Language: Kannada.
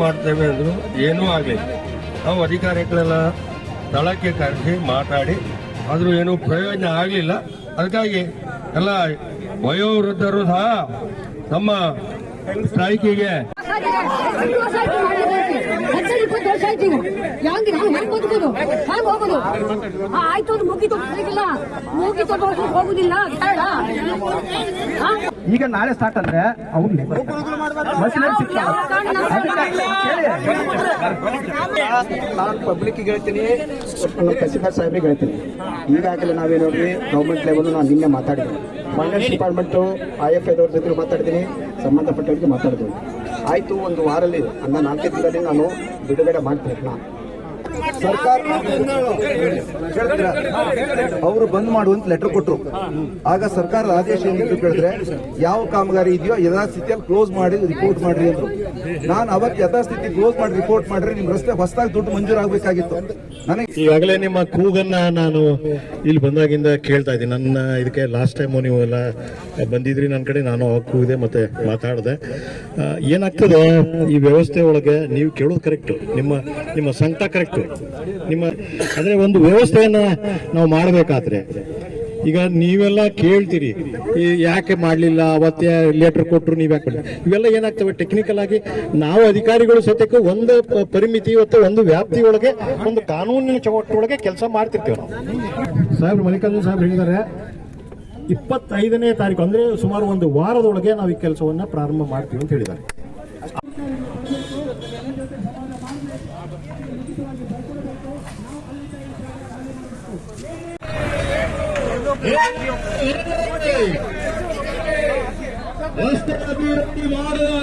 ಮಾಡ್ತೇವೆ ಅಂದ್ರು ಏನೂ ಆಗಲಿಲ್ಲ. ನಾವು ಅಧಿಕಾರಿಗಳೆಲ್ಲ ಸ್ಥಳಕ್ಕೆ ಕರೆಸಿ ಮಾತಾಡಿ ಆದರೂ ಏನೂ ಪ್ರಯೋಜನ ಆಗಲಿಲ್ಲ. ಅದಕ್ಕಾಗಿ ಎಲ್ಲ ವಯೋವೃದ್ಧರು ಸಹ ನಮ್ಮ ಸ್ಟ್ರೈಕಿಗೆ ಈಗ ನಾಳೆ ಸ್ಟಾರ್ಟ್ ಅಂದ್ರೆ ನಾನು ಪಬ್ಲಿಕ್ ಹೇಳ್ತೀನಿ, ನಮ್ಮ ತಹಸೀಲ್ದಾರ್ ಸಾಹೇಬ್ರಿಗೆ ಹೇಳ್ತೀನಿ. ಈಗಾಗಲೇ ನಾವೇನು ನೋಡ್ರಿ ಗೌರ್ಮೆಂಟ್ ಲೆವೆಲ್ ನಾನು ನಿನ್ನೆ ಮಾತಾಡಿದ್ದೀನಿ, ಫೈನಾನ್ಸ್ ಡಿಪಾರ್ಟ್ಮೆಂಟು IFIದವ್ರ ಜೊತೆ ಮಾತಾಡಿದ್ದೀನಿ, ಸಂಬಂಧಪಟ್ಟವರಿಗೆ ಮಾತಾಡಿದ್ದೀನಿ. ಆಯಿತು, ಒಂದು ವಾರಲ್ಲಿ ಅನ್ನ 4 ದಿನದಲ್ಲಿ ನಾನು ಬಿಡುಗಡೆ ಮಾಡ್ತೀನಿ. ಸರ್ಕಾರ ಅವರು ಬಂದ್ ಮಾಡುವಂತ ಲೆಟರ್ ಕೊಟ್ಟರು. ಆಗ ಸರ್ಕಾರದ ಆದೇಶ ಏನಿತ್ತು ಕೇಳಿದ್ರೆ, ಯಾವ ಕಾಮಗಾರಿ ಇದೆಯೋ ಯಥಾಸ್ಥಿತಿಯಲ್ಲಿ ಕ್ಲೋಸ್ ಮಾಡಿ ರಿಪೋರ್ಟ್ ಮಾಡ್ರಿ ಅಂದ್ರು. ನಾನು ಅವತ್ತು ಯಥಾಸ್ಥಿತಿ ಕ್ಲೋಸ್ ಮಾಡಿ ರಿಪೋರ್ಟ್ ಮಾಡ್ರಿ, ನಿಮ್ ರಸ್ತೆ ಹೊಸದಾಗಿ ದುಡ್ಡು ಮಂಜೂರಾಗಬೇಕಾಗಿತ್ತು. ನನಗೆ ಈಗಾಗಲೇ ನಿಮ್ಮ ಕೂಗನ್ನ ನಾನು ಇಲ್ಲಿ ಬಂದಾಗಿಂದ ಕೇಳ್ತಾ ಇದ್ದೀನಿ. ನನ್ನ ಇದಕ್ಕೆ ಲಾಸ್ಟ್ ಟೈಮು ನೀವು ಎಲ್ಲ ಬಂದಿದ್ರಿ ನನ್ನ ಕಡೆ, ನಾನು ಅವಾಗ ಕೂಗಿದೆ ಮತ್ತೆ ಮಾತಾಡಿದೆ. ಏನಾಗ್ತದೆ ಈ ವ್ಯವಸ್ಥೆ ಒಳಗೆ ನೀವು ಕೇಳೋದು ಕರೆಕ್ಟು, ನಿಮ್ಮ ಸಂಕಟ ಕರೆಕ್ಟು. ನಿಮ್ಮ ಅಂದ್ರೆ ಒಂದು ವ್ಯವಸ್ಥೆಯನ್ನ ನಾವು ಮಾಡಬೇಕಾದ್ರೆ ಈಗ ನೀವೆಲ್ಲ ಕೇಳ್ತೀರಿ, ಯಾಕೆ ಮಾಡಲಿಲ್ಲ, ಅವತ್ತೇ ಲೆಟರ್ ಕೊಟ್ಟರು, ನೀವು ಯಾಕೆ ಮಾಡಲಿಲ್ಲ, ಇವೆಲ್ಲ ಏನಾಗ್ತವೆ ಟೆಕ್ನಿಕಲ್ ಆಗಿ. ನಾವು ಅಧಿಕಾರಿಗಳು ಸತ್ಯಕ್ಕೆ ಒಂದು ಪರಿಮಿತಿ ಮತ್ತು ಒಂದು ವ್ಯಾಪ್ತಿ ಒಳಗೆ, ಒಂದು ಕಾನೂನಿನ ಚೌಕಟ್ಟೊಳಗೆ ಕೆಲಸ ಮಾಡ್ತಿರ್ತೀವಿ ನಾವು. ಸಾಹೇಬ್ರು ಮಲ್ಲಿಕಾರ್ಜುನ್ ಸಾಹೇಬ್ರು ಹೇಳಿದ್ದಾರೆ 25ನೇ ತಾರೀಕು ಅಂದ್ರೆ ಸುಮಾರು ಒಂದು ವಾರದೊಳಗೆ ನಾವು ಈ ಕೆಲಸವನ್ನ ಪ್ರಾರಂಭ ಮಾಡ್ತೀವಿ ಅಂತ ಹೇಳಿದ್ದಾರೆ. ರಸ್ತೆ ಅಭಿವೃದ್ಧಿ ಮಾಡಲು